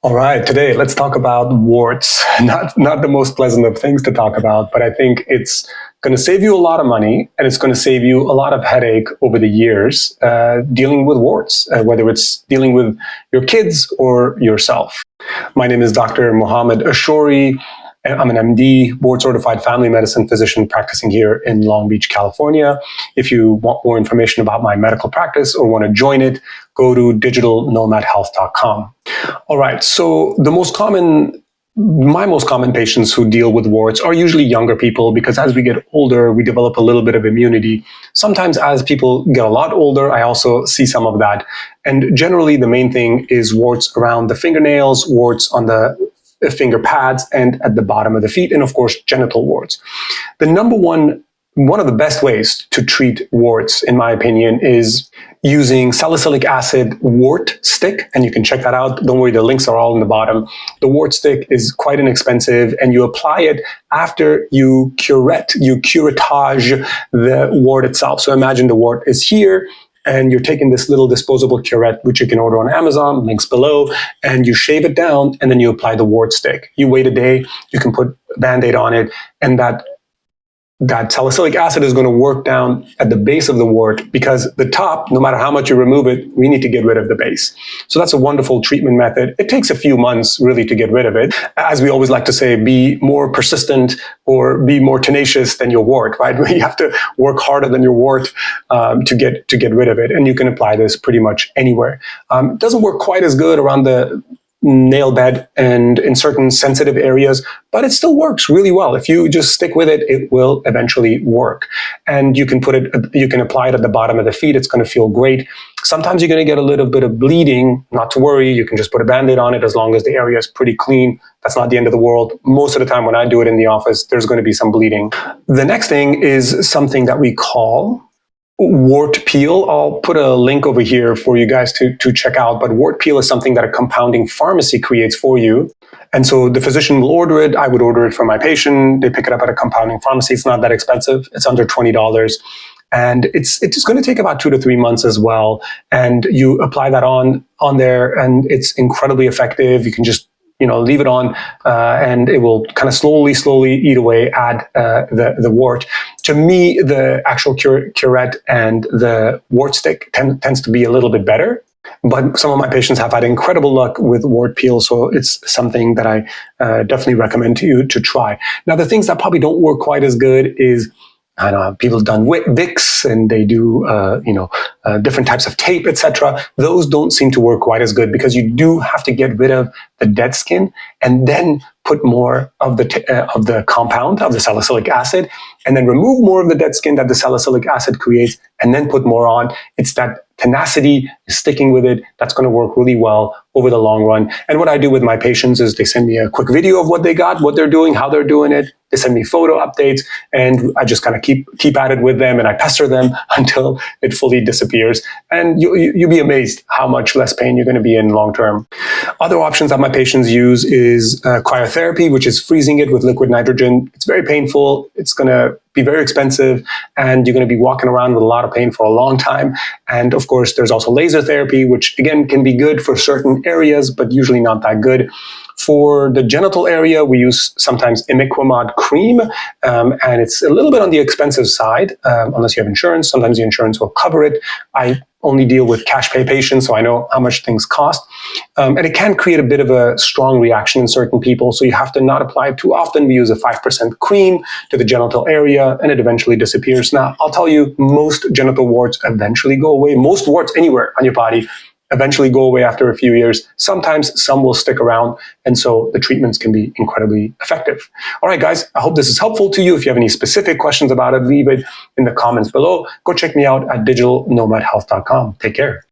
All right, today let's talk about warts. Not the most pleasant of things to talk about, but I think it's going to save you a lot of money and it's going to save you a lot of headache over the years dealing with warts, whether it's dealing with your kids or yourself. My name is Dr. Mohammed Ashori. I'm an MD, board certified family medicine physician practicing here in Long Beach, California. If you want more information about my medical practice or want to join it, go to digitalnomadhealth.com. All right, so my most common patients who deal with warts are usually younger people because as we get older, we develop a little bit of immunity. Sometimes as people get a lot older, I also see some of that. And generally the main thing is warts around the fingernails, warts on the finger pads and at the bottom of the feet, and of course, genital warts. The one of the best ways to treat warts, in my opinion, is using salicylic acid wart stick, and you can check that out. Don't worry, the links are all in the bottom. The wart stick is quite inexpensive, and you apply it after you curettage the wart itself. So imagine the wart is here, and you're taking this little disposable curette, which you can order on Amazon, links below, and you shave it down, and then you apply the wart stick. You wait a day, you can put a Band-Aid on it, and that salicylic acid is going to work down at the base of the wart because the top, no matter how much you remove it, we need to get rid of the base. So that's a wonderful treatment method. It takes a few months really to get rid of it. As we always like to say, be more persistent or be more tenacious than your wart, right? You have to work harder than your wart to get rid of it. And you can apply this pretty much anywhere. It doesn't work quite as good around the nail bed and in certain sensitive areas, but it still works really well. If you just stick with it, it will eventually work. And you can apply it at the bottom of the feet. It's going to feel great. Sometimes you're going to get a little bit of bleeding. Not to worry. You can just put a Band-Aid on it as long as the area is pretty clean. That's not the end of the world. Most of the time when I do it in the office, there's going to be some bleeding. The next thing is something that we call wart peel. I'll put a link over here for you guys to check out, but wart peel is something that a compounding pharmacy creates for you. And so the physician will order it. I would order it for my patient. They pick it up at a compounding pharmacy. It's not that expensive. It's under $20. And it's just going to take about 2 to 3 months as well. And you apply that on there, and it's incredibly effective. You can just leave it on, and it will kind of slowly eat away at the wart. To me, the actual curette and the wart stick tends to be a little bit better. But some of my patients have had incredible luck with wart peel, so it's something that I definitely recommend to you to try. Now, the things that probably don't work quite as good is, I know people have done Vicks and they do, different types of tape, etc. Those don't seem to work quite as good because you do have to get rid of the dead skin and then put more of the compound of the salicylic acid, and then remove more of the dead skin that the salicylic acid creates, and then put more on. It's that tenacity, sticking with it, that's going to work really well over the long run. And what I do with my patients is they send me a quick video of what they got, what they're doing, how they're doing it. They send me photo updates, and I just kind of keep at it with them, and I pester them until it fully disappears. And you'll be amazed how much less pain you're going to be in long term. Other options that my patients use is cryotherapy, which is freezing it with liquid nitrogen. It's very painful. It's going to be very expensive, and you're going to be walking around with a lot of pain for a long time. And of course, there's also laser therapy, which again can be good for certain areas, but usually not that good. For the genital area, we use sometimes imiquimod cream, and it's a little bit on the expensive side, unless you have insurance. Sometimes the insurance will cover it. I only deal with cash pay patients, so I know how much things cost. And it can create a bit of a strong reaction in certain people, so you have to not apply it too often. We use a 5% cream to the genital area, and it eventually disappears. Now, I'll tell you, most genital warts eventually go away. Most warts anywhere on your body eventually go away after a few years. Sometimes some will stick around, and so the treatments can be incredibly effective. All right, guys, I hope this is helpful to you. If you have any specific questions about it, leave it in the comments below. Go check me out at digitalnomadhealth.com. Take care.